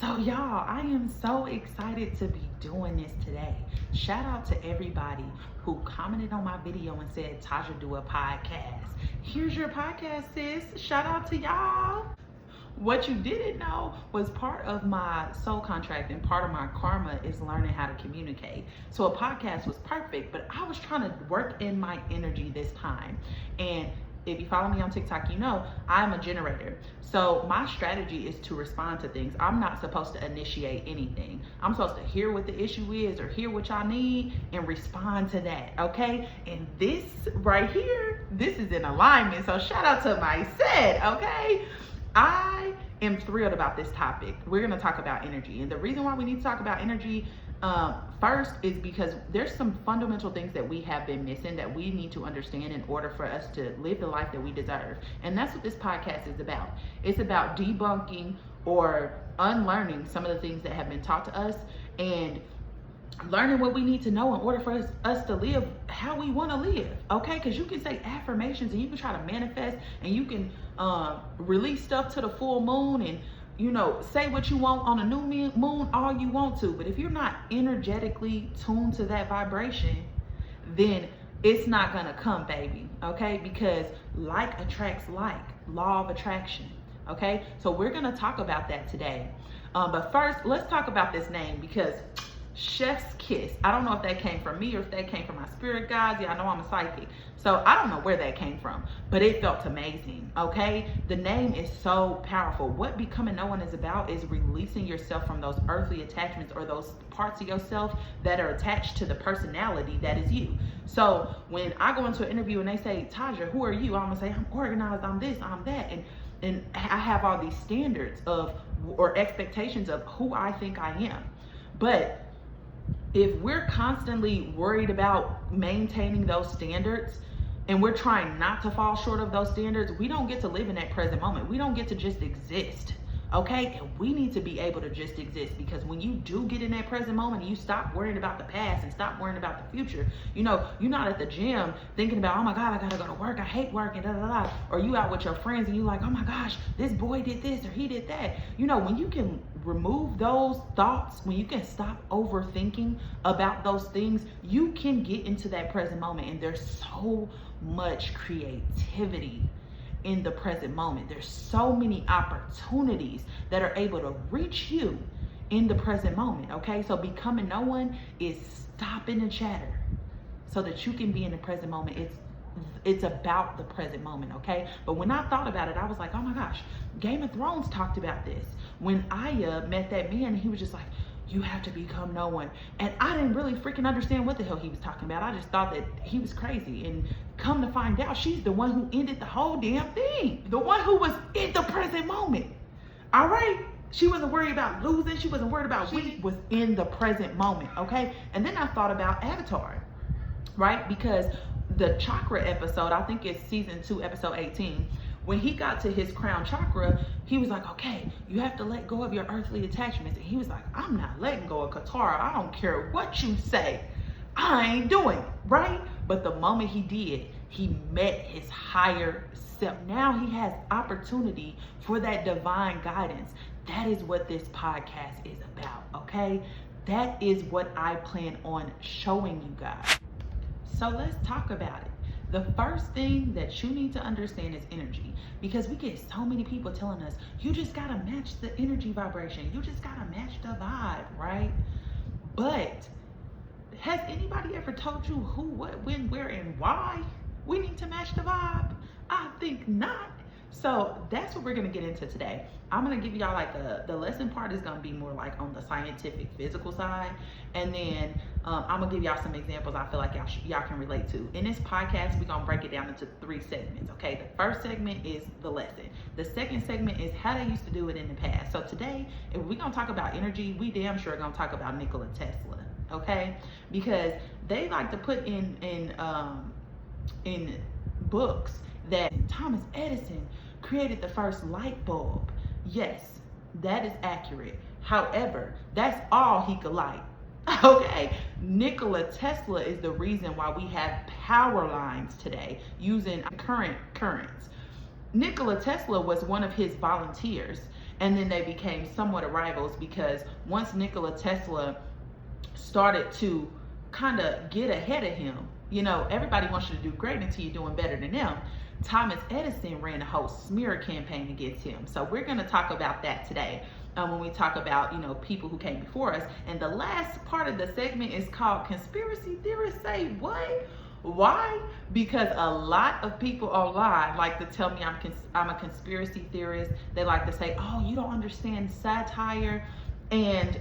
So y'all, I am so excited to be doing this today. Shout out to everybody who commented on my video and said, Taja, do a podcast. Here's your podcast, sis. Shout out to y'all. What you didn't know was part of my soul contract and part of my karma is learning how to communicate. So a podcast was perfect, but I was trying to work in my energy this time. And if you follow me on TikTok, you know I'm a generator. So my strategy is to respond to things. I'm not supposed to initiate anything. I'm supposed to hear what the issue is or hear what y'all need and respond to that, okay? And this right here, this is in alignment. So shout out to my set, okay? I am thrilled about this topic. We're gonna talk about energy. And the reason why we need to talk about energy first is because there's some fundamental things that we have been missing that we need to understand in order for us to live the life that we deserve. And that's what this podcast is about. It's about debunking or unlearning some of the things that have been taught to us and learning what we need to know in order for us to live how we want to live, okay? Because you can say affirmations and you can try to manifest and you can release stuff to the full moon and say what you want on a new moon all you want to, but if you're not energetically tuned to that vibration, then it's not gonna come, baby, okay? Because like attracts like, law of attraction, okay? So we're gonna talk about that today. But first, let's talk about this name because Chef's Kiss. I don't know if that came from me or if that came from my spirit guides. Yeah, I know I'm a psychic. So I don't know where that came from, but it felt amazing, okay? The name is so powerful. What Becoming No One is about is releasing yourself from those earthly attachments or those parts of yourself that are attached to the personality that is you. So when I go into an interview and they say, Taja, who are you? I'm gonna say, I'm organized, I'm this, I'm that. And I have all these standards or expectations of who I think I am. But if we're constantly worried about maintaining those standards and we're trying not to fall short of those standards, we don't get to live in that present moment. We don't get to just exist, okay? And we need to be able to just exist because when you do get in that present moment and you stop worrying about the past and stop worrying about the future, you're not at the gym thinking about, oh my God, I gotta go to work, I hate work, and da da da. Or you out with your friends and you like, oh my gosh, this boy did this or he did that. When you can remove those thoughts, when you can stop overthinking about those things, you can get into that present moment. And there's so much creativity in the present moment. There's so many opportunities that are able to reach you in the present moment, okay? So becoming no one is stopping the chatter so that you can be in the present moment. It's about the present moment, okay? But when I thought about it, I was like, oh my gosh, Game of Thrones talked about this. When Aya met that man, he was just like, you have to become no one. And I didn't really freaking understand what the hell he was talking about. I just thought that he was crazy. And come to find out, she's the one who ended the whole damn thing. The one who was in the present moment. All right? She wasn't worried about losing. She wasn't worried about winning. She was in the present moment, okay? And then I thought about Avatar, right? Because the chakra episode, I think it's season 2, episode 18, when he got to his crown chakra, he was like, okay, you have to let go of your earthly attachments. And he was like, I'm not letting go of Katara. I don't care what you say. I ain't doing it, right? But the moment he did, he met his higher self. Now he has opportunity for that divine guidance. That is what this podcast is about, okay? That is what I plan on showing you guys. So let's talk about it. The first thing that you need to understand is energy, because we get so many people telling us, you just gotta match the energy vibration. You just gotta match the vibe, right? But has anybody ever told you who, what, when, where, and why we need to match the vibe? I think not. So that's what we're gonna get into today. I'm gonna give y'all like the lesson part is gonna be more like on the scientific, physical side. And then I'm gonna give y'all some examples I feel like y'all can relate to. In this podcast, we're gonna break it down into 3 segments, okay? The first segment is the lesson. The second segment is how they used to do it in the past. So today, if we're gonna talk about energy, we damn sure gonna talk about Nikola Tesla, okay? Because they like to put in books that Thomas Edison created the first light bulb. Yes, that is accurate. However, that's all he could light. Okay, Nikola Tesla is the reason why we have power lines today using currents. Nikola Tesla was one of his volunteers, And then they became somewhat of rivals because once Nikola Tesla started to kind of get ahead of him, you know, everybody wants you to do great until you're doing better than them. Thomas Edison ran a whole smear campaign against him. So we're going to talk about that today when we talk about, you know, people who came before us. And the last part of the segment is called Conspiracy Theorists Say What? Why? Because a lot of people online like to tell me I'm a conspiracy theorist. They like to say, oh, you don't understand satire. And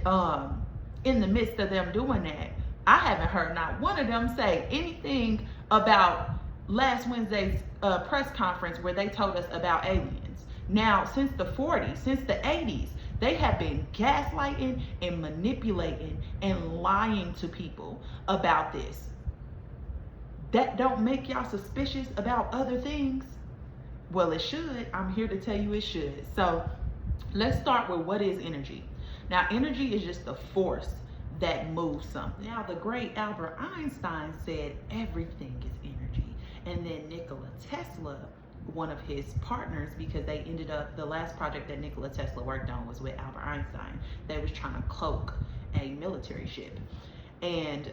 in the midst of them doing that, I haven't heard not one of them say anything about last Wednesday's press conference where they told us about aliens. Now, since the 40s, since the 80s, they have been gaslighting and manipulating and lying to people about this. That don't make y'all suspicious about other things? Well, it should. I'm here to tell you it should. So let's start with what is energy. Now, energy is just the force that moves something. Now, the great Albert Einstein said everything is energy. And then Nikola Tesla, one of his partners, because they ended up, the last project that Nikola Tesla worked on was with Albert Einstein. They was trying to cloak a military ship. And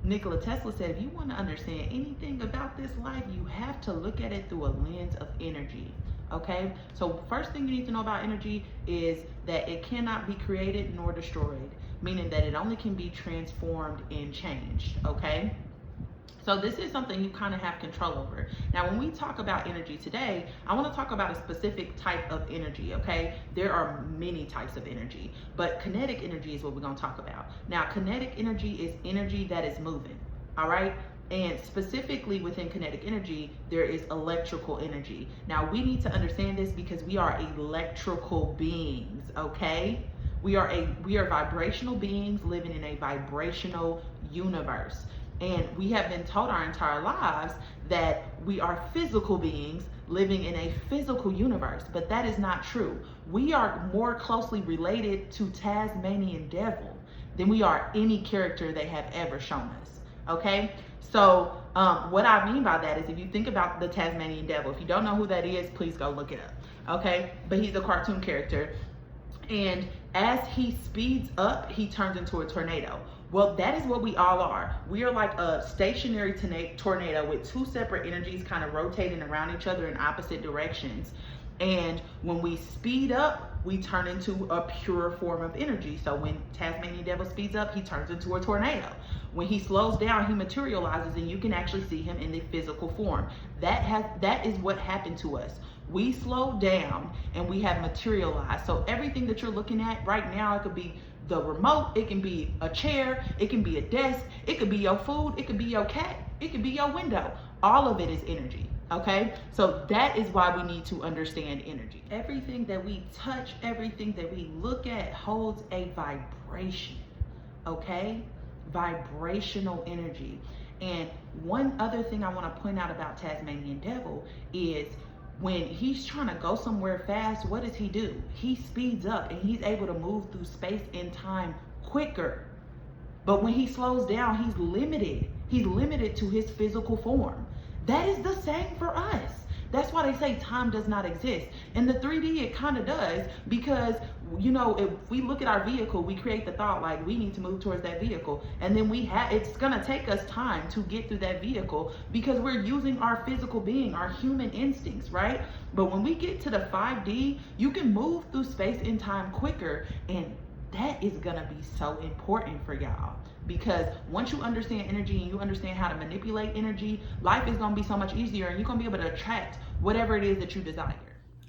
Nikola Tesla said, if you want to understand anything about this life, you have to look at it through a lens of energy. Okay, so first thing you need to know about energy is that it cannot be created nor destroyed, meaning that it only can be transformed and changed. Okay, so this is something you kind of have control over. Now, when we talk about energy today, I want to talk about a specific type of energy. Okay, there are many types of energy, but kinetic energy is what we're going to talk about. Now, kinetic energy is energy that is moving. All right. And specifically within kinetic energy, there is electrical energy. Now, we need to understand this because we are electrical beings, okay? We are vibrational beings living in a vibrational universe. And we have been told our entire lives that we are physical beings living in a physical universe, but that is not true. We are more closely related to Tasmanian Devil than we are any character they have ever shown us, okay? So what I mean by that is if you think about the Tasmanian Devil, if you don't know who that is, please go look it up, okay? But he's a cartoon character. And as he speeds up, he turns into a tornado. Well, that is what we all are. We are like a stationary tornado with two separate energies kind of rotating around each other in opposite directions. And when we speed up, we turn into a pure form of energy. So when Tasmanian Devil speeds up, he turns into a tornado. When he slows down, he materializes and you can actually see him in the physical form. That is what happened to us. We slowed down and we have materialized. So everything that you're looking at right now, it could be the remote, it can be a chair, it can be a desk, it could be your food, it could be your cat, it could be your window. All of it is energy. Okay, so that is why we need to understand energy. Everything that we touch, everything that we look at holds a vibration. Okay, vibrational energy. And one other thing I want to point out about Tasmanian Devil is when he's trying to go somewhere fast, what does he do? He speeds up and he's able to move through space and time quicker. But when he slows down, he's limited. He's limited to his physical form. That is the same for us. That's why they say time does not exist. In the 3D, it kind of does because, you know, if we look at our vehicle, we create the thought like we need to move towards that vehicle. And then it's going to take us time to get through that vehicle because we're using our physical being, our human instincts, right? But when we get to the 5D, you can move through space and time quicker. And that is going to be so important for y'all. Because once you understand energy and you understand how to manipulate energy, life is going to be so much easier and you're going to be able to attract whatever it is that you desire.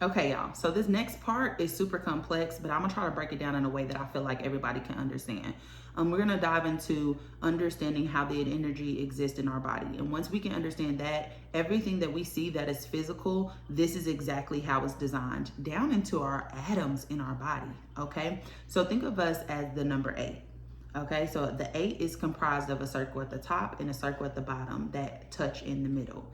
Okay, y'all. So this next part is super complex, but I'm going to try to break it down in a way that I feel like everybody can understand. We're going to dive into understanding how the energy exists in our body. And once we can understand that, everything that we see that is physical, this is exactly how it's designed down into our atoms in our body. Okay, so think of us as the number 8. Okay, so the 8 is comprised of a circle at the top and a circle at the bottom that touch in the middle.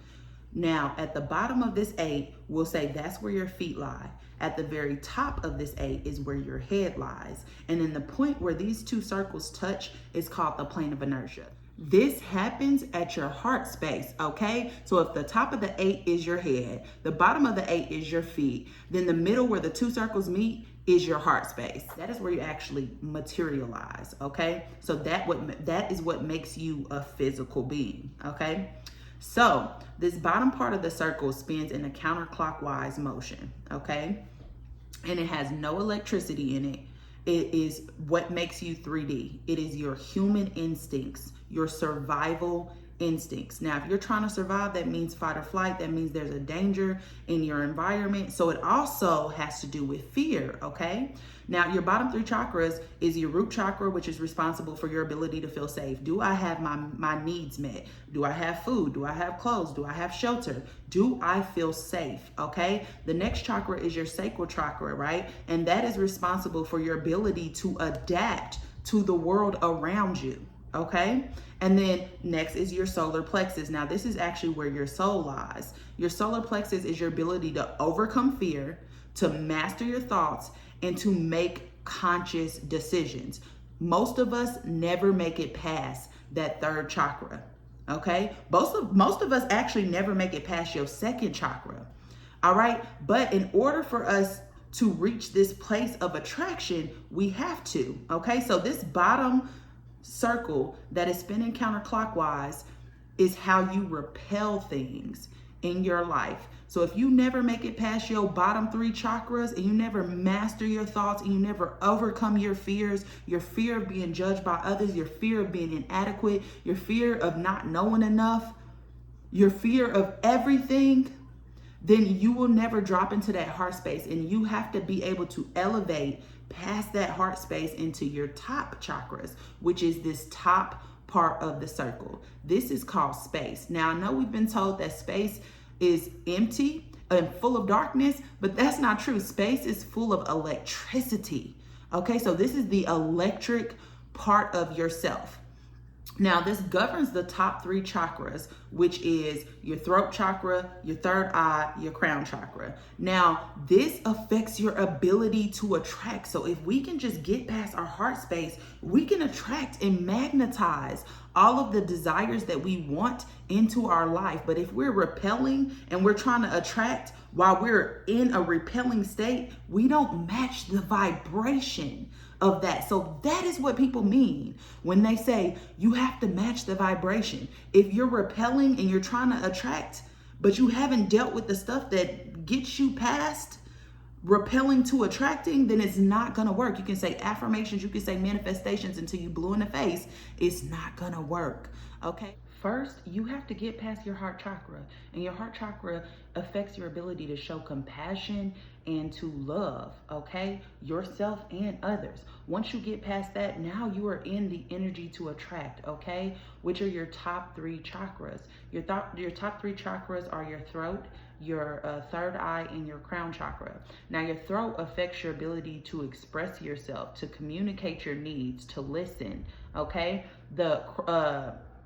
Now, at the bottom of this 8, we'll say that's where your feet lie. At the very top of this 8 is where your head lies. And then the point where these two circles touch is called the plane of inertia. This happens at your heart space, okay? So if the top of the 8 is your head, the bottom of the 8 is your feet, then the middle where the 2 circles meet is your heart space. That is where you actually materialize, okay? So that is what makes you a physical being, okay? So this bottom part of the circle spins in a counterclockwise motion, okay? And it has no electricity in it. It is what makes you 3D. It is your human instincts, your survival instincts. Now, if you're trying to survive, that means fight or flight. That means there's a danger in your environment. So it also has to do with fear, okay? Now, your bottom 3 chakras is your root chakra, which is responsible for your ability to feel safe. Do I have my needs met? Do I have food? Do I have clothes? Do I have shelter? Do I feel safe? Okay. The next chakra is your sacral chakra, right? And that is responsible for your ability to adapt to the world around you. Okay. And then next is your solar plexus. Now, this is actually where your soul lies. Your solar plexus is your ability to overcome fear, to master your thoughts, and to make conscious decisions. Most of us never make it past that 3rd chakra. Okay, most of us actually never make it past your 2nd chakra. All right, but in order for us to reach this place of attraction, we have to. Okay, so this bottom circle that is spinning counterclockwise is how you repel things in your life. So if you never make it past your bottom 3 chakras, and you never master your thoughts, and you never overcome your fears, your fear of being judged by others, your fear of being inadequate, your fear of not knowing enough, your fear of everything, then you will never drop into that heart space. And you have to be able to elevate past that heart space into your top chakras, which is this top part of the circle. This is called space. Now, I know we've been told that space is empty and full of darkness, but that's not true. Space is full of electricity. Okay, so this is the electric part of yourself. Now, this governs the top 3 chakras, which is your throat chakra, your 3rd eye, your crown chakra. Now, this affects your ability to attract. So if we can just get past our heart space, we can attract and magnetize all of the desires that we want into our life. But if we're repelling and we're trying to attract while we're in a repelling state, we don't match the vibration of that. So that is what people mean when they say you have to match the vibration. If you're repelling and you're trying to attract, but you haven't dealt with the stuff that gets you past repelling to attracting, then it's not gonna work. You can say affirmations, you can say manifestations until you blue in the face. It's not gonna work, okay? First, you have to get past your heart chakra, and your heart chakra affects your ability to show compassion and to love, okay, yourself and others. Once you get past that, now you are in the energy to attract, okay, which are your top 3 chakras. Your top 3 chakras are your throat, your 3rd eye, and your crown chakra. Now, your throat affects your ability to express yourself, to communicate your needs, to listen, okay? The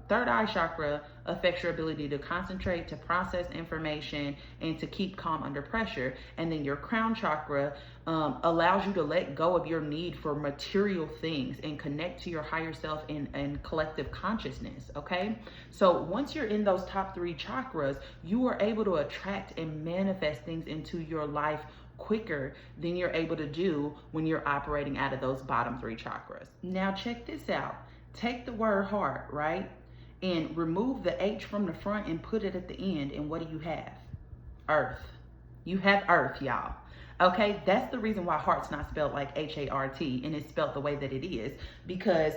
3rd eye chakra affects your ability to concentrate, to process information, and to keep calm under pressure. And then your crown chakra allows you to let go of your need for material things and connect to your higher self and collective consciousness, okay? So once you're in those top 3 chakras, you are able to attract and manifest things into your life quicker than you're able to do when you're operating out of those bottom 3 chakras. Now check this out. Take the word heart, right? And remove the H from the front and put it at the end. And what do you have? Earth. You have earth, y'all. Okay, that's the reason why heart's not spelled like H-A-R-T and it's spelled the way that it is, because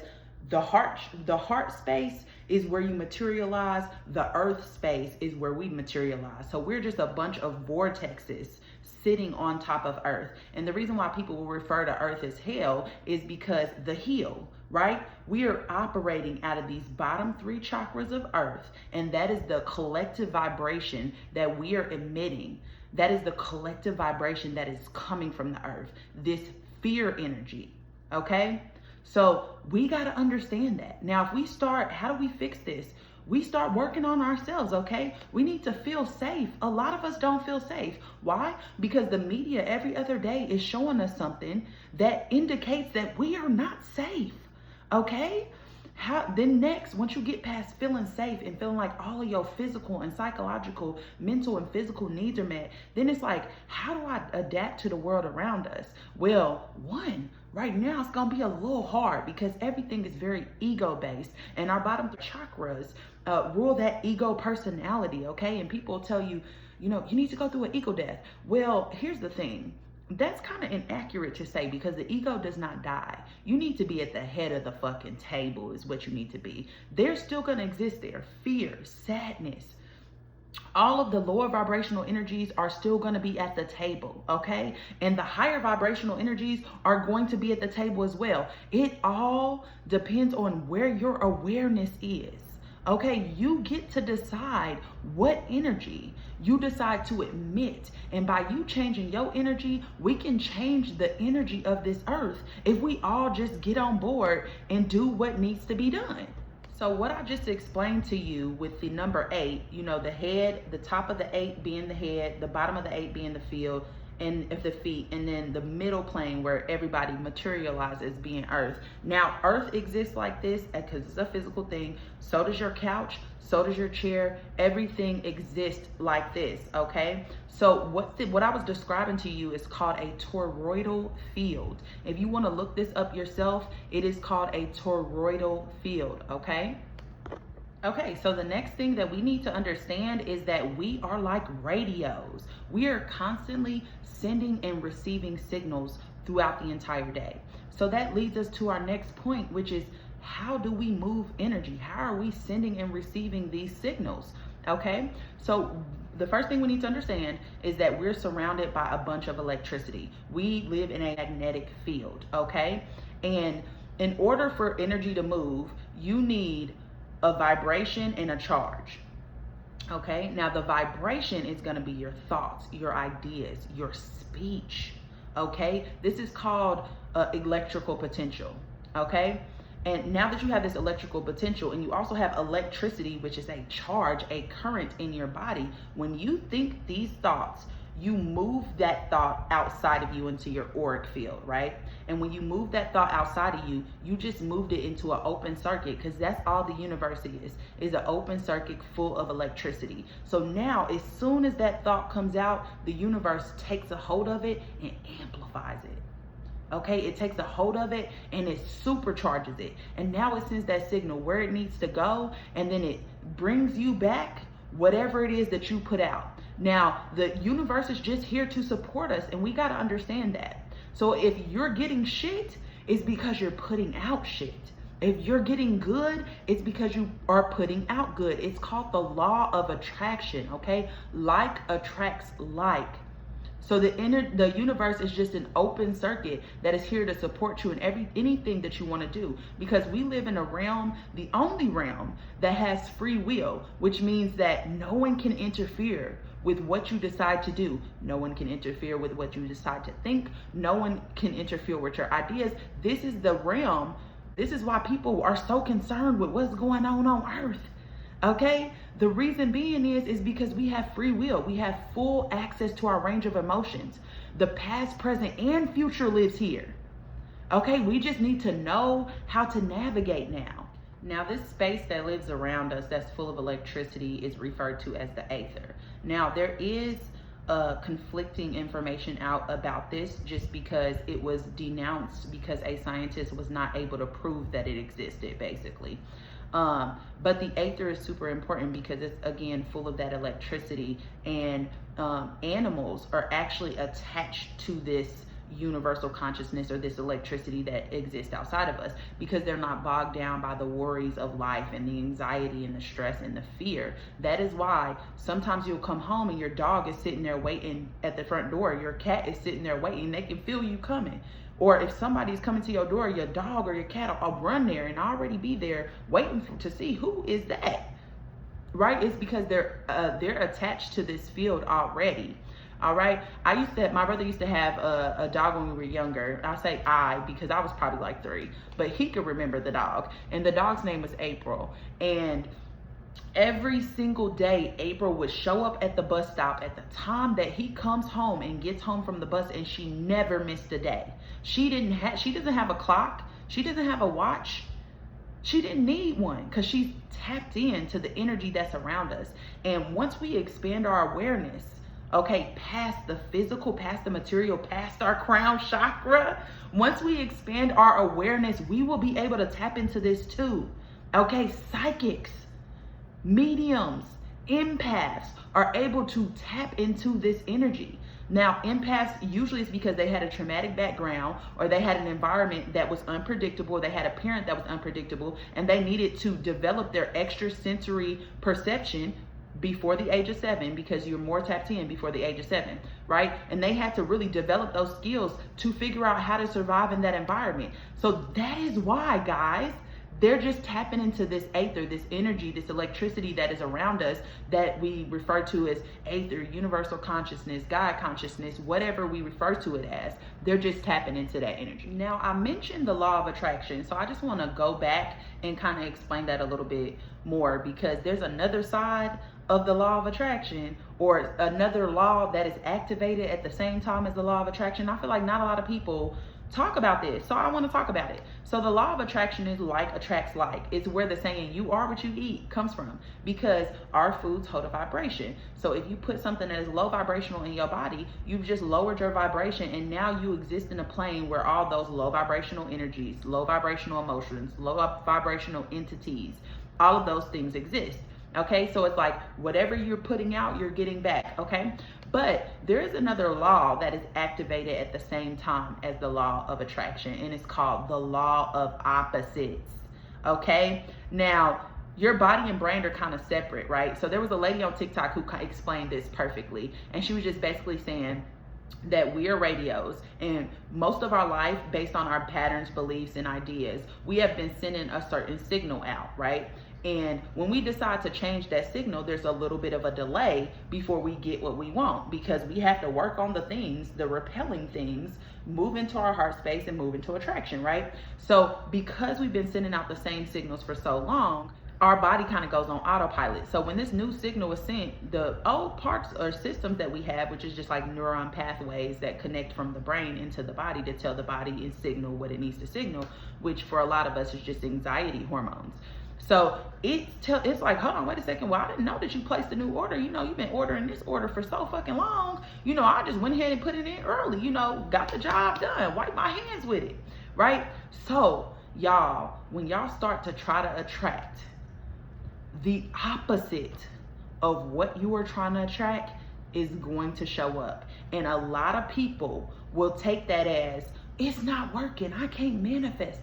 the heart space is where you materialize. The earth space is where we materialize. So we're just a bunch of vortexes sitting on top of earth. And the reason why people will refer to earth as hell is because the heel, right? We are operating out of these bottom 3 chakras of earth, and that is the collective vibration that we are emitting. That is the collective vibration that is coming from the earth, this fear energy, okay? So we got to understand that. Now, if we start, how do we fix this? We start working on ourselves, okay? We need to feel safe. A lot of us don't feel safe. Why? Because the media every other day is showing us something that indicates that we are not safe, okay? Then next, once you get past feeling safe and feeling like all of your physical and psychological, mental and physical needs are met, then it's like, how do I adapt to the world around us? Well, one, right now it's gonna be a little hard because everything is very ego based, and our bottom chakras rule that ego personality, okay? And people tell you, you know, you need to go through an ego death. Well, here's the thing. That's kind of inaccurate to say because the ego does not die. You need to be at the head of the fucking table is what you need to be. They're still going to exist there. Fear, sadness, all of the lower vibrational energies are still going to be at the table, okay? And the higher vibrational energies are going to be at the table as well. It all depends on where your awareness is. Okay, you get to decide what energy you decide to emit. And by you changing your energy, we can change the energy of this earth if we all just get on board and do what needs to be done. So what I just explained to you with the number 8, you know, the head, the top of the 8 being the head, the bottom of the 8 being the field, and of the feet, and then the middle plane where everybody materializes being earth. Now earth exists like this because it's a physical thing. So does your couch, so does your chair. Everything exists like this, okay? So what I was describing to you is called a toroidal field. If you want to look this up yourself, it is called a toroidal field, okay? Okay, so the next thing that we need to understand is that we are like radios. We are constantly sending and receiving signals throughout the entire day. So that leads us to our next point, which is how do we move energy? How are we sending and receiving these signals? Okay, so the first thing we need to understand is that we're surrounded by a bunch of electricity. We live in a magnetic field, okay? And in order for energy to move, you need a vibration and a charge. Okay, now the vibration is going to be your thoughts, your ideas, your speech. Okay, this is called electrical potential. Okay, and now that you have this electrical potential and you also have electricity, which is a charge, a current in your body, when you think these thoughts, you move that thought outside of you into your auric field, right? And when you move that thought outside of you, you just moved it into an open circuit, because that's all the universe is an open circuit full of electricity. So now as soon as that thought comes out, the universe takes a hold of it and amplifies it. Okay, it takes a hold of it and it supercharges it. And now it sends that signal where it needs to go, and then it brings you back whatever it is that you put out. Now, the universe is just here to support us, and we got to understand that. So if you're getting shit, it's because you're putting out shit. If you're getting good, it's because you are putting out good. It's called the law of attraction, okay? Like attracts like. So the universe is just an open circuit that is here to support you in anything that you want to do, because we live in a realm, the only realm that has free will, which means that no one can interfere with what you decide to do. No one can interfere with what you decide to think. No one can interfere with your ideas. This is the realm. This is why people are so concerned with what's going on Earth. Okay, the reason being is because we have free will. We have full access to our range of emotions. The past, present, and future lives here. Okay, we just need to know how to navigate now. Now, this space that lives around us that's full of electricity is referred to as the aether. Now, there is conflicting information out about this just because it was denounced because a scientist was not able to prove that it existed, basically. But the aether is super important because it's, again, full of that electricity, and animals are actually attached to this universal consciousness or this electricity that exists outside of us, because they're not bogged down by the worries of life and the anxiety and the stress and the fear. That is why sometimes you'll come home and your dog is sitting there waiting at the front door. Your cat is sitting there waiting. They can feel you coming. Or if somebody's coming to your door, your dog or your cat will run there and already be there waiting to see who is that, right? It's because they're attached to this field already. All right. My brother used to have a dog when we were younger. I say because I was probably like 3, but he could remember the dog, and the dog's name was April. And every single day, April would show up at the bus stop at the time that he comes home and gets home from the bus, and she never missed a day. She doesn't have a clock. She doesn't have a watch. She didn't need one because she's tapped into the energy that's around us. And once we expand our awareness, okay, past the physical, past the material, past our crown chakra, once we expand our awareness, we will be able to tap into this too. Okay, psychics, mediums, empaths are able to tap into this energy. Now, empaths usually is because they had a traumatic background, or they had an environment that was unpredictable, they had a parent that was unpredictable, and they needed to develop their extrasensory perception before the age of 7, because you're more tapped in before the age of 7, right? And they had to really develop those skills to figure out how to survive in that environment. So that is why, guys, they're just tapping into this aether, this energy, this electricity that is around us, that we refer to as aether, universal consciousness, God consciousness, whatever we refer to it as. They're just tapping into that energy. Now, I mentioned the law of attraction, so I just want to go back and kind of explain that a little bit more, because there's another side of the law of attraction, or another law that is activated at the same time as the law of attraction. I feel like not a lot of people talk about this, so I want to talk about it. So the law of attraction is like attracts like. It's where the saying "you are what you eat" comes from, because our foods hold a vibration. So if you put something that is low vibrational in your body, you've just lowered your vibration, and now you exist in a plane where all those low vibrational energies, low vibrational emotions, low vibrational entities, all of those things exist. Okay, so it's like whatever you're putting out, you're getting back. Okay, but there is another law that is activated at the same time as the law of attraction, and it's called the law of opposites. Okay, now your body and brain are kind of separate, right? So there was a lady on TikTok who explained this perfectly, and she was just basically saying that we are radios, and most of our life, based on our patterns, beliefs, and ideas, we have been sending a certain signal out, right? And when we decide to change that signal, there's a little bit of a delay before we get what we want, because we have to work on the things, the repelling things, move into our heart space and move into attraction, right? So because we've been sending out the same signals for so long, our body kind of goes on autopilot. So when this new signal is sent, the old parts or systems that we have, which is just like neuron pathways that connect from the brain into the body to tell the body and signal what it needs to signal, which for a lot of us is just anxiety hormones. So it's like, hold on, wait a second. Well, I didn't know that you placed a new order. You know, you've been ordering this order for so fucking long. You know, I just went ahead and put it in early, you know, got the job done, wipe my hands with it, right? So y'all, when y'all start to try to attract the opposite of what you are trying to attract, is going to show up. And a lot of people will take that as, it's not working, I can't manifest,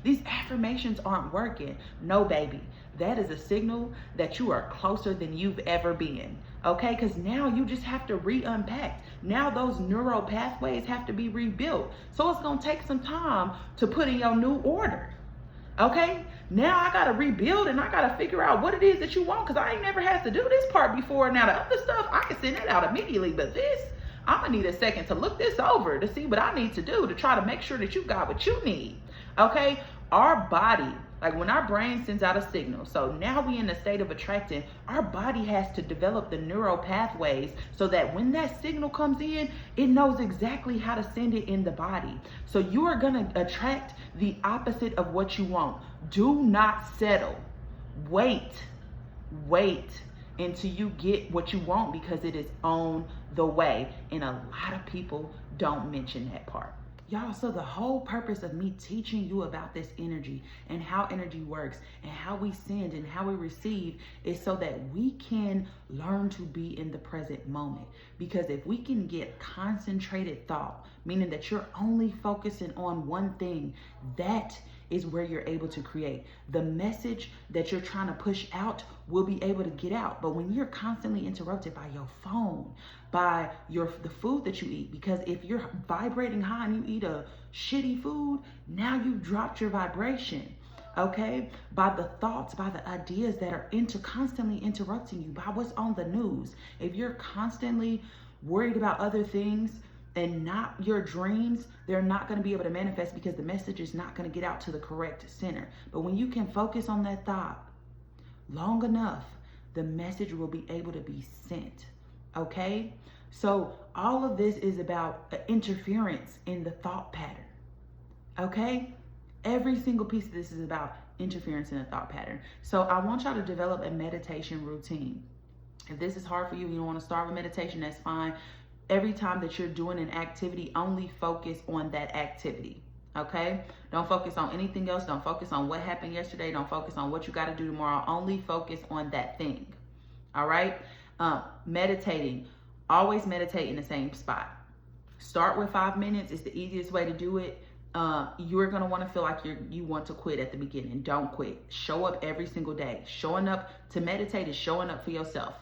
these affirmations aren't working. No, baby, that is a signal that you are closer than you've ever been. Okay, because now you just have to re-unpack. Now those neural pathways have to be rebuilt. So it's gonna take some time to put in your new order. Okay, now I gotta rebuild, and I gotta figure out what it is that you want, because I ain't never had to do this part before. Now the other stuff, I can send that out immediately, but this, I'm gonna need a second to look this over to see what I need to do to try to make sure that you got what you need. Okay, our body, like when our brain sends out a signal, so now we in the state of attracting, our body has to develop the neural pathways so that when that signal comes in, it knows exactly how to send it in the body. So you are gonna attract the opposite of what you want. Do not settle. Wait until you get what you want, because it is on the way. And a lot of people don't mention that part. Y'all, so the whole purpose of me teaching you about this energy and how energy works and how we send and how we receive is so that we can learn to be in the present moment. Because if we can get concentrated thought, meaning that you're only focusing on one thing, that is where you're able to create. The message that you're trying to push out will be able to get out. But when you're constantly interrupted by your phone, by the food that you eat, because if you're vibrating high and you eat a shitty food, now you've dropped your vibration. Okay, by the thoughts, by the ideas that are constantly interrupting you, by what's on the news. If you're constantly worried about other things and not your dreams, they're not going to be able to manifest, because the message is not going to get out to the correct center. But when you can focus on that thought long enough, the message will be able to be sent. Okay, so all of this is about interference in the thought pattern. Okay, Every single piece of this is about interference in a thought pattern. So I want y'all to develop a meditation routine. If this is hard for you, you don't want to start with meditation, that's fine. Every time that you're doing an activity, only focus on that activity. Okay? Don't focus on anything else. Don't focus on what happened yesterday. Don't focus on what you got to do tomorrow. Only focus on that thing. All right? Meditating. Always meditate in the same spot. Start with 5 minutes. It's the easiest way to do it. You're going to want to feel like you want to quit at the beginning. Don't quit. Show up every single day. Showing up to meditate is showing up for yourself.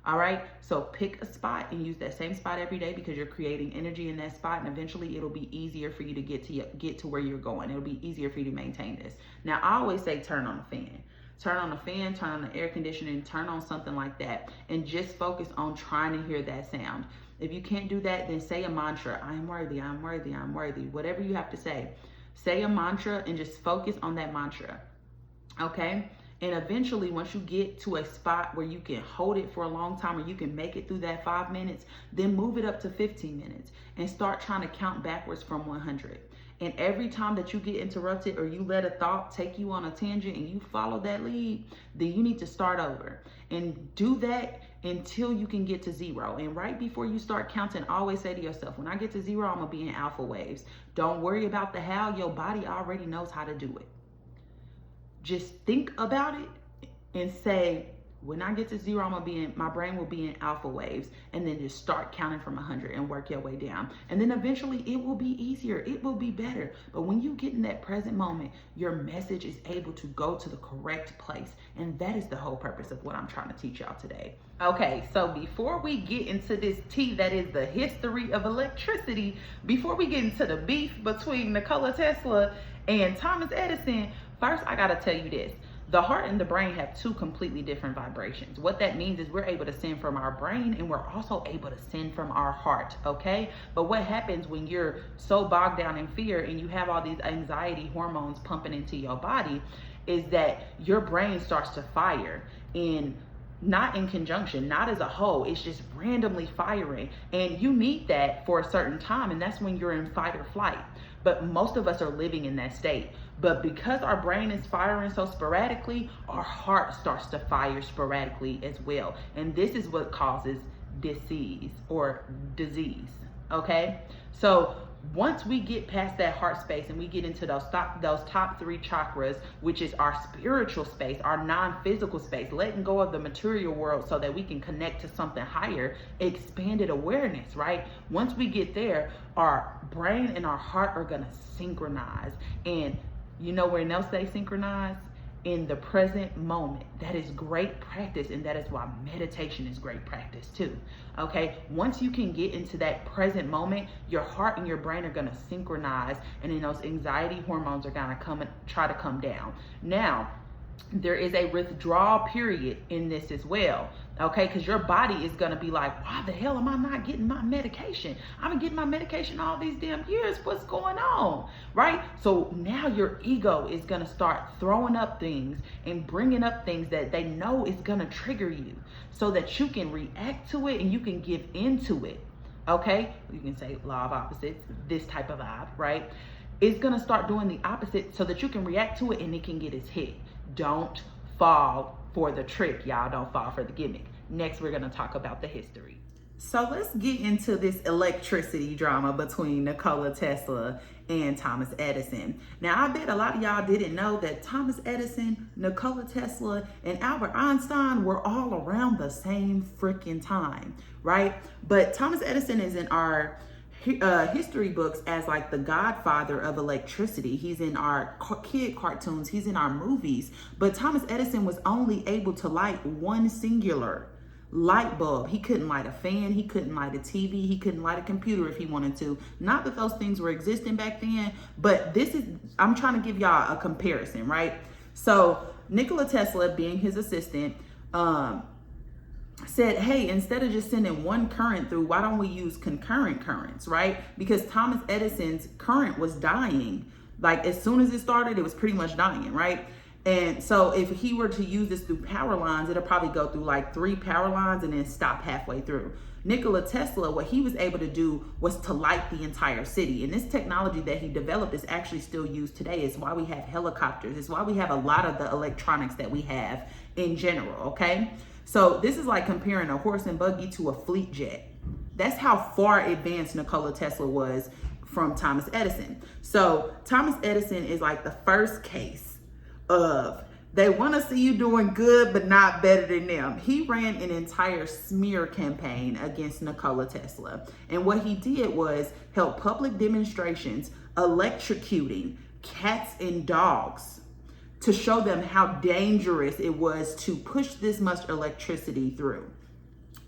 All right. So pick a spot and use that same spot every day, because you're creating energy in that spot, and eventually it'll be easier for you to get to where you're going. It'll be easier for you to maintain this. Now, I always say turn on the fan. Turn on the fan, turn on the air conditioning, turn on something like that, and just focus on trying to hear that sound. If you can't do that, then say a mantra. I am worthy, I'm worthy, I'm worthy. Whatever you have to say. Say a mantra and just focus on that mantra. Okay? And eventually, once you get to a spot where you can hold it for a long time, or you can make it through that 5 minutes, then move it up to 15 minutes and start trying to count backwards from 100. And every time that you get interrupted, or you let a thought take you on a tangent and you follow that lead, then you need to start over and do that until you can get to 0. And right before you start counting, always say to yourself, when I get to 0, I'm going to be in alpha waves. Don't worry about the how. Your body already knows how to do it. Just think about it and say, when I get to 0, my brain will be in alpha waves, and then just start counting from 100 and work your way down. And then eventually it will be easier. It will be better. But when you get in that present moment, your message is able to go to the correct place. And that is the whole purpose of what I'm trying to teach y'all today. Okay, so before we get into this tea that is the history of electricity, before we get into the beef between Nikola Tesla and Thomas Edison, first I gotta tell you this. The heart and the brain have two completely different vibrations. What that means is we're able to send from our brain, and we're also able to send from our heart, okay? But what happens when you're so bogged down in fear and you have all these anxiety hormones pumping into your body is that your brain starts to fire not in conjunction, not as a whole. It's just randomly firing. And you need that for a certain time, and that's when you're in fight or flight. But most of us are living in that state. But because our brain is firing so sporadically, our heart starts to fire sporadically as well. And this is what causes disease, okay? So once we get past that heart space and we get into those top 3 chakras, which is our spiritual space, our non-physical space, letting go of the material world so that we can connect to something higher, expanded awareness, right? Once we get there, our brain and our heart are gonna synchronize. And you know where else they synchronize? In the present moment. That is great practice, and that is why meditation is great practice too. Okay, once you can get into that present moment, your heart and your brain are going to synchronize, and then those anxiety hormones are going to try to come down. Now, there is a withdrawal period in this as well, okay? Because your body is going to be like, why the hell am I not getting my medication? I've been getting my medication all these damn years. What's going on, right? So now your ego is going to start throwing up things and bringing up things that they know is going to trigger you so that you can react to it and you can give into it, okay? You can say law of opposites, this type of vibe, right? It's going to start doing the opposite so that you can react to it and it can get its hit. Don't fall for the trick, y'all. Don't fall for the gimmick. Next, we're going to talk about the history. So let's get into this electricity drama between Nikola Tesla and Thomas Edison. Now, I bet a lot of y'all didn't know that Thomas Edison, Nikola Tesla, and Albert Einstein were all around the same freaking time, right? But Thomas Edison is in our history books as like the godfather of electricity. He's in our kid cartoons, he's in our movies. But Thomas Edison was only able to light one singular light bulb. He couldn't light a fan, he couldn't light a TV, he couldn't light a computer if he wanted to. Not that those things were existing back then, but I'm trying to give y'all a comparison, right? So Nikola Tesla, being his assistant, said, hey, instead of just sending one current through, why don't we use concurrent currents, right? Because Thomas Edison's current was dying. Like as soon as it started, it was pretty much dying, right? And so if he were to use this through power lines, it'll probably go through like 3 power lines and then stop halfway through. Nikola Tesla, what he was able to do was to light the entire city. And this technology that he developed is actually still used today. It's why we have helicopters. It's why we have a lot of the electronics that we have in general, okay? So this is like comparing a horse and buggy to a fleet jet. That's how far advanced Nikola Tesla was from Thomas Edison. So Thomas Edison is like the first case of they want to see you doing good, but not better than them. He ran an entire smear campaign against Nikola Tesla. And what he did was held public demonstrations electrocuting cats and dogs to show them how dangerous it was to push this much electricity through,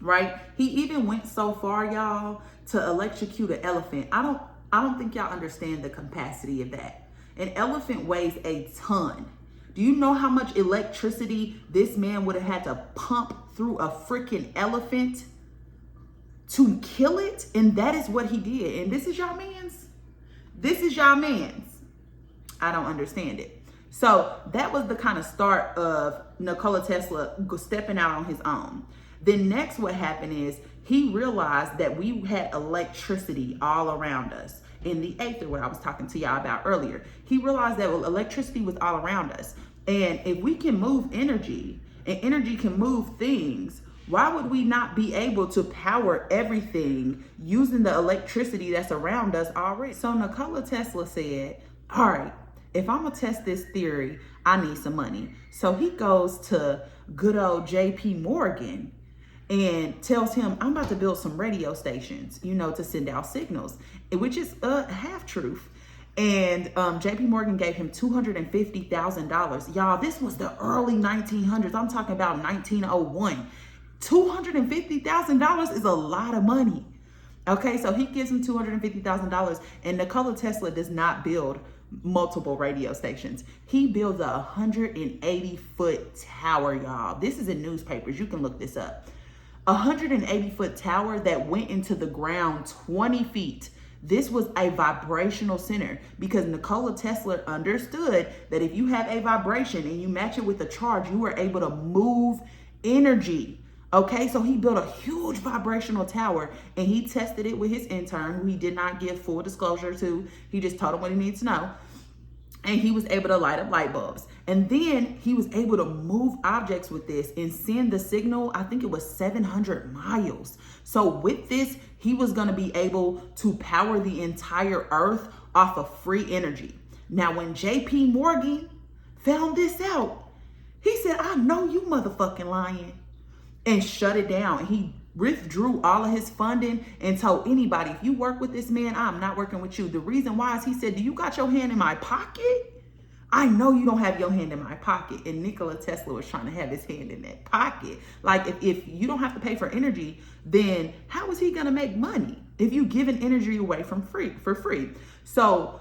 right? He even went so far, y'all, to electrocute an elephant. I don't think y'all understand the capacity of that. An elephant weighs a ton. Do you know how much electricity this man would have had to pump through a freaking elephant to kill it? And that is what he did. And this is y'all man's? This is y'all man's? I don't understand it. So that was the kind of start of Nikola Tesla stepping out on his own. Then next what happened is he realized that we had electricity all around us. In the ether, what I was talking to y'all about earlier. He realized that electricity was all around us. And if we can move energy, and energy can move things, why would we not be able to power everything using the electricity that's around us already? So Nikola Tesla said, all right, if I'm gonna test this theory, I need some money. So he goes to good old JP Morgan and tells him, I'm about to build some radio stations, you know, to send out signals, which is a half truth. And JP Morgan gave him $250,000. Y'all, this was the early 1900s. I'm talking about 1901. $250,000 is a lot of money. Okay, so he gives him $250,000, and Nikola Tesla does not build multiple radio stations. He builds a 180-foot tower, y'all. This is in newspapers. You can look this up. 180-foot tower that went into the ground 20 feet. This was a vibrational center because Nikola Tesla understood that if you have a vibration and you match it with a charge, you are able to move energy. Okay, so he built a huge vibrational tower and he tested it with his intern, who he did not give full disclosure to. He just told him what he needs to know. And he was able to light up light bulbs. And then he was able to move objects with this and send the signal, I think it was 700 miles. So with this, he was going to be able to power the entire earth off of free energy. Now, when JP Morgan found this out, he said, I know you motherfucking lying, and shut it down. He withdrew all of his funding and told anybody, if you work with this man, I'm not working with you. The reason why is he said, do you got your hand in my pocket? I know you don't have your hand in my pocket. And Nikola Tesla was trying to have his hand in that pocket. Like if you don't have to pay for energy, then how is he going to make money if you giving energy away for free? So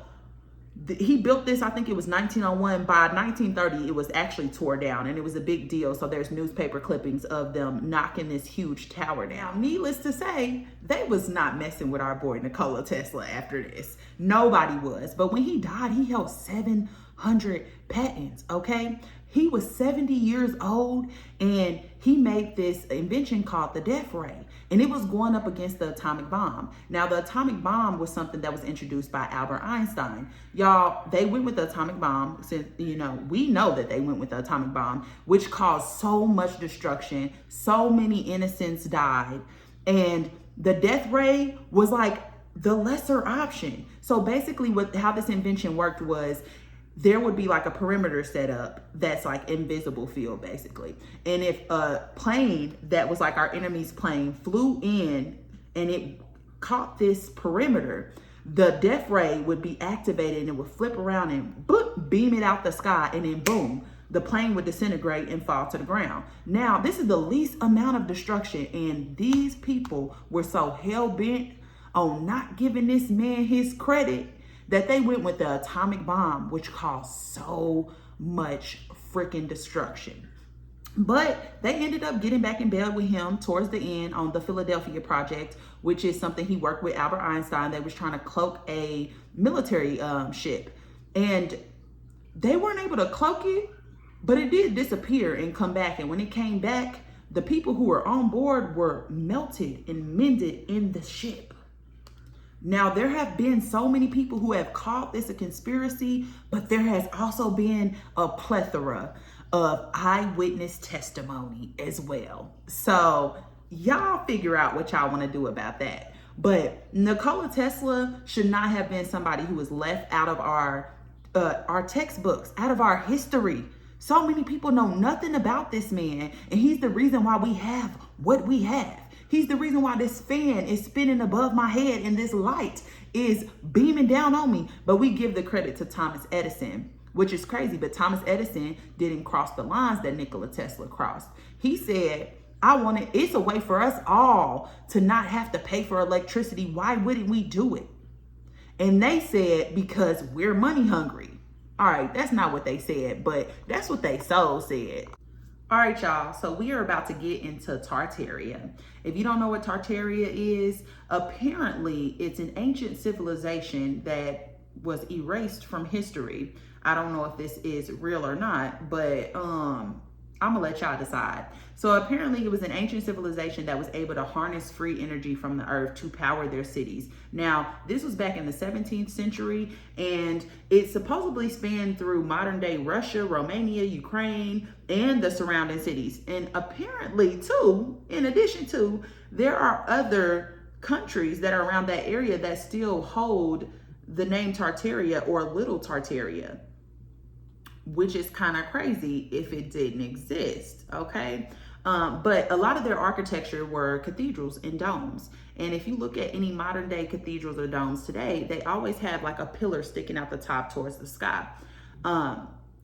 he built this, I think it was 1901. By 1930, it was actually tore down and it was a big deal. So there's newspaper clippings of them knocking this huge tower down. Needless to say, they was not messing with our boy Nikola Tesla after this. Nobody was. But when he died, he held 700 patents, okay? He was 70 years old and he made this invention called the death ray. And it was going up against the atomic bomb. Now, the atomic bomb was something that was introduced by Albert Einstein. Y'all, they went with the atomic bomb since, you know, we know that they went with the atomic bomb, which caused so much destruction. So many innocents died. And the death ray was like the lesser option. So basically how this invention worked was there would be like a perimeter set up that's like invisible field basically. And if a plane that was like our enemy's plane flew in and it caught this perimeter, the death ray would be activated and it would flip around and boop, beam it out the sky, and then boom, the plane would disintegrate and fall to the ground. Now, this is the least amount of destruction, and these people were so hell-bent on not giving this man his credit that they went with the atomic bomb, which caused so much freaking destruction. But they ended up getting back in bed with him towards the end on the Philadelphia project, which is something he worked with Albert Einstein. They was trying to cloak a military ship. And they weren't able to cloak it But it did disappear and come back. And when it came back, the people who were on board were melted and mended in the ship. Now, there have been so many people who have called this a conspiracy, but there has also been a plethora of eyewitness testimony as well. So y'all figure out what y'all want to do about that. But Nikola Tesla should not have been somebody who was left out of our textbooks, out of our history. So many people know nothing about this man, and he's the reason why we have what we have. He's the reason why this fan is spinning above my head and this light is beaming down on me. But we give the credit to Thomas Edison, which is crazy. But Thomas Edison didn't cross the lines that Nikola Tesla crossed. He said, it's a way for us all to not have to pay for electricity. Why wouldn't we do it? And they said, because we're money hungry. All right, that's not what they said, but that's what they soul said. All right, y'all, so we are about to get into Tartaria. If you don't know what Tartaria is, apparently it's an ancient civilization that was erased from history. I don't know if this is real or not, but I'm gonna let y'all decide. So apparently it was an ancient civilization that was able to harness free energy from the earth to power their cities. Now, this was back in the 17th century, and it supposedly spanned through modern day Russia, Romania, Ukraine, and the surrounding cities. And apparently too, in addition to, there are other countries that are around that area that still hold the name Tartaria or Little Tartaria, which is kind of crazy if it didn't exist, okay? But a lot of their architecture were cathedrals and domes. And if you look at any modern day cathedrals or domes today, they always have like a pillar sticking out the top towards the sky.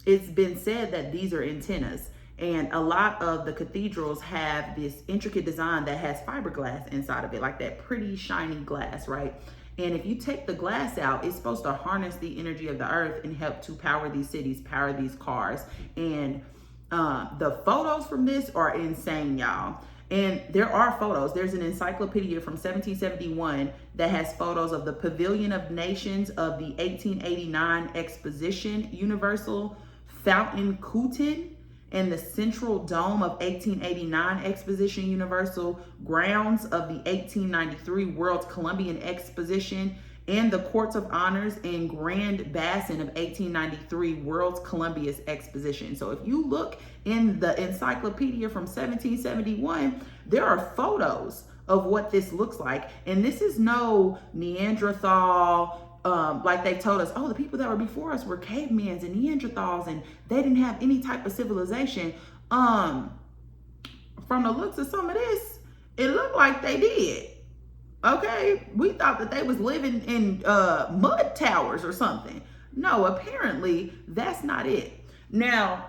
It's been said that these are antennas. And a lot of the cathedrals have this intricate design that has fiberglass inside of it, like that pretty shiny glass, right? And if you take the glass out, it's supposed to harness the energy of the earth and help to power these cities, power these cars. And the photos from this are insane, y'all. And there are photos. There's an encyclopedia from 1771 that has photos of the Pavilion of Nations of the 1889 Exposition Universal, Fountain Coutin, and the Central Dome of 1889 Exposition Universal, grounds of the 1893 World's Columbian Exposition, and the Courts of Honors and Grand Basin of 1893 World's Columbia's Exposition. So if you look in the encyclopedia from 1771, there are photos of what this looks like. And this is no Neanderthal, like they told us, oh, the people that were before us were cavemans and Neanderthals and they didn't have any type of civilization. From the looks of some of this, it looked like they did. Okay, we thought that they was living in mud towers or something. No, apparently that's not it. Now,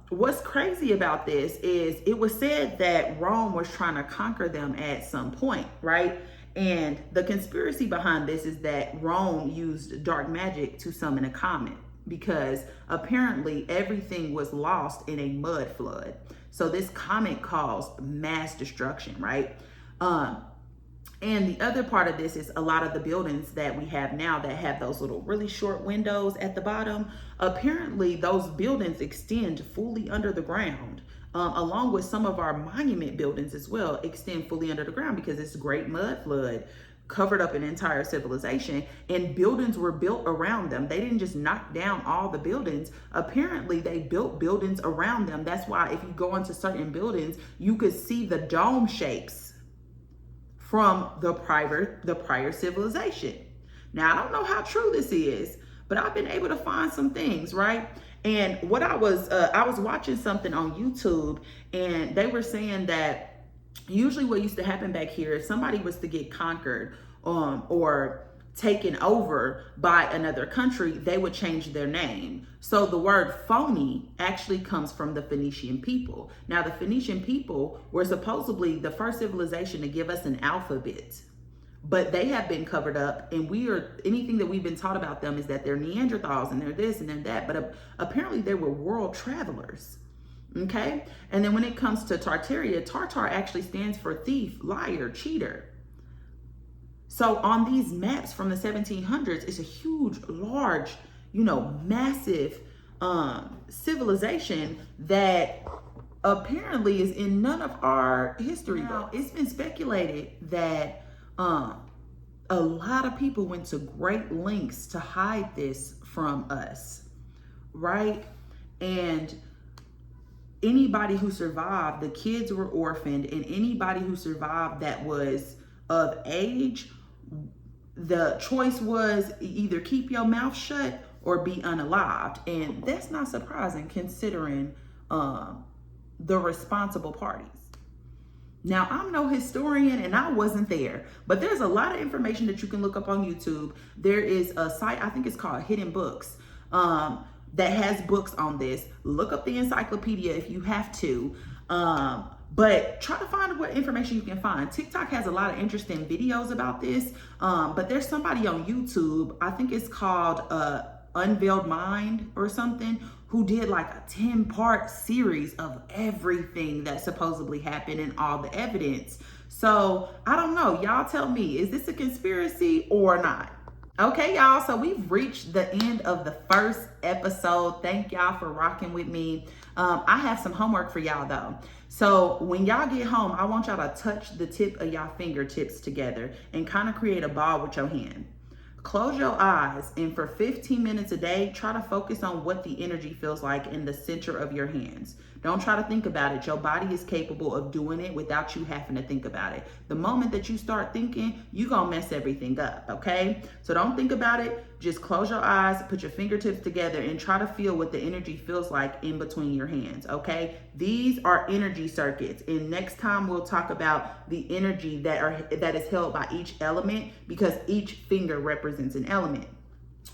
what's crazy about this is it was said that Rome was trying to conquer them at some point, right? And the conspiracy behind this is that Rome used dark magic to summon a comet, because apparently everything was lost in a mud flood. So this comet caused mass destruction, right? And the other part of this is a lot of the buildings that we have now that have those little really short windows at the bottom. Apparently those buildings extend fully under the ground, along with some of our monument buildings as well extend fully under the ground, because this great mud flood covered up an entire civilization and buildings were built around them. They didn't just knock down all the buildings. Apparently they built buildings around them. That's why if you go into certain buildings, you could see the dome shapes from the prior civilization. Now, I don't know how true this is, but I've been able to find some things, right? And what I was watching something on YouTube, and they were saying that usually what used to happen back here, if somebody was to get conquered or taken over by another country, they would change their name. So the word phony actually comes from the Phoenician people. Now, the Phoenician people were supposedly the first civilization to give us an alphabet, but they have been covered up, and anything that we've been taught about them is that they're Neanderthals and they're this and they're that, but apparently they were world travelers. Okay. And then when it comes to Tartaria, Tartar actually stands for thief, liar, cheater. So on these maps from the 1700s, it's a huge, large, massive civilization that apparently is in none of our history books. It's been speculated that a lot of people went to great lengths to hide this from us, right? And anybody who survived, the kids were orphaned, and anybody who survived that was of age, the choice was either keep your mouth shut or be unalived. And that's not surprising considering the responsible parties. Now, I'm no historian and I wasn't there, but there's a lot of information that you can look up on YouTube. There is a site, I think it's called Hidden Books, that has books on this. Look up the encyclopedia if you have to, but try to find what information you can find. TikTok has a lot of interesting videos about this, but there's somebody on YouTube, I think it's called Unveiled Mind or something, who did like a 10-part series of everything that supposedly happened and all the evidence. So I don't know, y'all tell me, is this a conspiracy or not? Okay, y'all, so we've reached the end of the first episode. Thank y'all for rocking with me. I have some homework for y'all though. So when y'all get home, I want y'all to touch the tip of y'all fingertips together and kind of create a ball with your hand. Close your eyes, and for 15 minutes a day, try to focus on what the energy feels like in the center of your hands. Don't try to think about it. Your body is capable of doing it without you having to think about it. The moment that you start thinking, you're going to mess everything up, okay? So don't think about it. Just close your eyes, put your fingertips together, and try to feel what the energy feels like in between your hands, okay? These are energy circuits, and next time we'll talk about the energy that is held by each element, because each finger represents an element.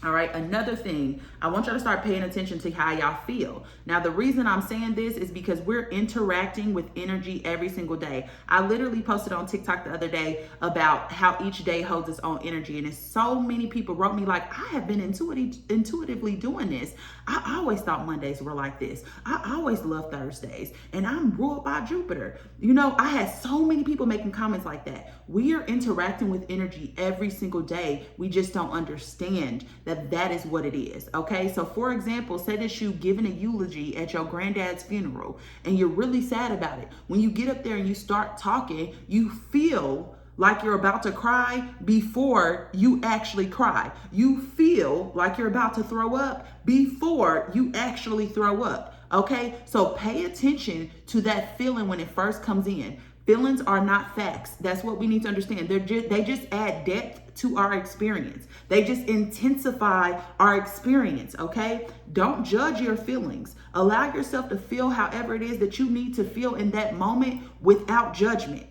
All right, another thing, I want y'all to start paying attention to how y'all feel. Now, the reason I'm saying this is because we're interacting with energy every single day. I literally posted on TikTok the other day about how each day holds its own energy. And so many people wrote me like, I have been intuitively doing this. I always thought Mondays were like this. I always loved Thursdays. And I'm ruled by Jupiter. You know, I had so many people making comments like that. We are interacting with energy every single day. We just don't understand that is what it is, okay? So for example, say that you giving a eulogy at your granddad's funeral and you're really sad about it. When you get up there and you start talking, you feel like you're about to cry before you actually cry. You feel like you're about to throw up before you actually throw up, okay? So pay attention to that feeling when it first comes in. Feelings are not facts. That's what we need to understand. They just add depth to our experience. They just intensify our experience, okay? Don't judge your feelings. Allow yourself to feel however it is that you need to feel in that moment without judgment,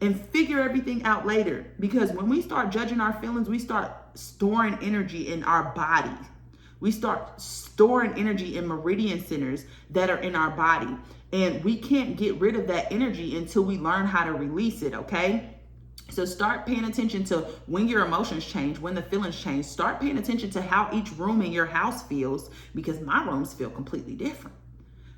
and figure everything out later. Because when we start judging our feelings, we start storing energy in our body. We start storing energy in meridian centers that are in our body. And we can't get rid of that energy until we learn how to release it, okay? So start paying attention to when your emotions change, when the feelings change. Start paying attention to how each room in your house feels, because my rooms feel completely different.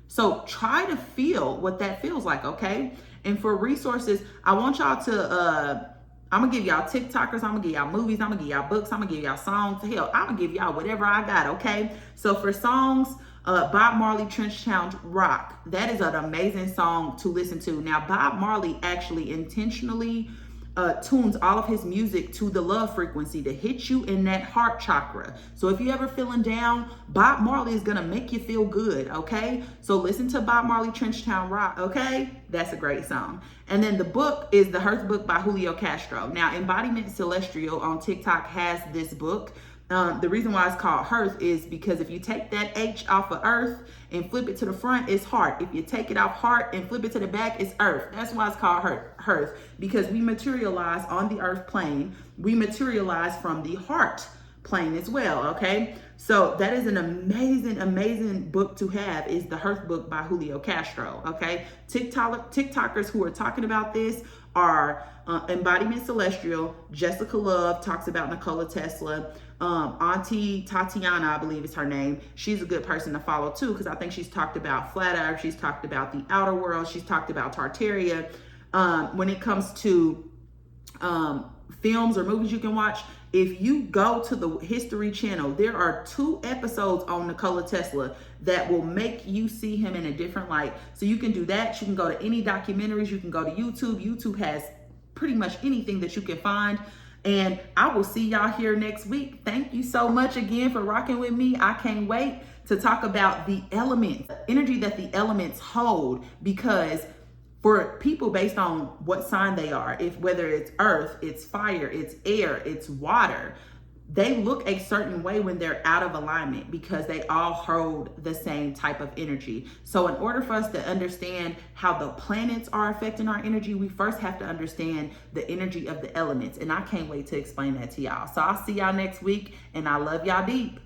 So try to feel what that feels like, okay? And for resources, I want y'all to, I'm gonna give y'all TikTokers, I'm gonna give y'all movies, I'm gonna give y'all books, I'm gonna give y'all songs. Hell, I'm gonna give y'all whatever I got, okay? So for songs, Bob Marley, Trenchtown Rock. That is an amazing song to listen to. Now, Bob Marley actually intentionally tunes all of his music to the love frequency to hit you in that heart chakra. So if you ever feeling down, Bob Marley is gonna make you feel good, okay? So listen to Bob Marley, Trenchtown Rock, okay? That's a great song. And then the book is The Hearth Book by Julio Castro. Now, Embodiment Celestial on TikTok has this book. The reason why it's called Hearth is because if you take that H off of Earth and flip it to the front, it's heart. If you take it off heart and flip it to the back, it's earth. That's why it's called Hearth, because we materialize on the earth plane. We materialize from the heart plane as well, okay? So that is an amazing, amazing book to have, is The Hearth Book by Julio Castro, okay? TikTokers who are talking about this are Embodiment Celestial, Jessica Love talks about Nikola Tesla, Auntie Tatiana, I believe is her name. She's a good person to follow too, because I think she's talked about flat earth, she's talked about the outer world, she's talked about Tartaria. When it comes to films or movies you can watch, If you go to the History Channel, there are 2 episodes on Nikola Tesla that will make you see him in a different light. So you can do that. You can go to any documentaries. You can go to YouTube. YouTube has pretty much anything that you can find. And I will see y'all here next week. Thank you so much again for rocking with me. I can't wait to talk about the elements, the energy that the elements hold, because for people based on what sign they are, if whether it's earth, it's fire, it's air, it's water, they look a certain way when they're out of alignment because they all hold the same type of energy. So in order for us to understand how the planets are affecting our energy, we first have to understand the energy of the elements. And I can't wait to explain that to y'all. So I'll see y'all next week, and I love y'all deep.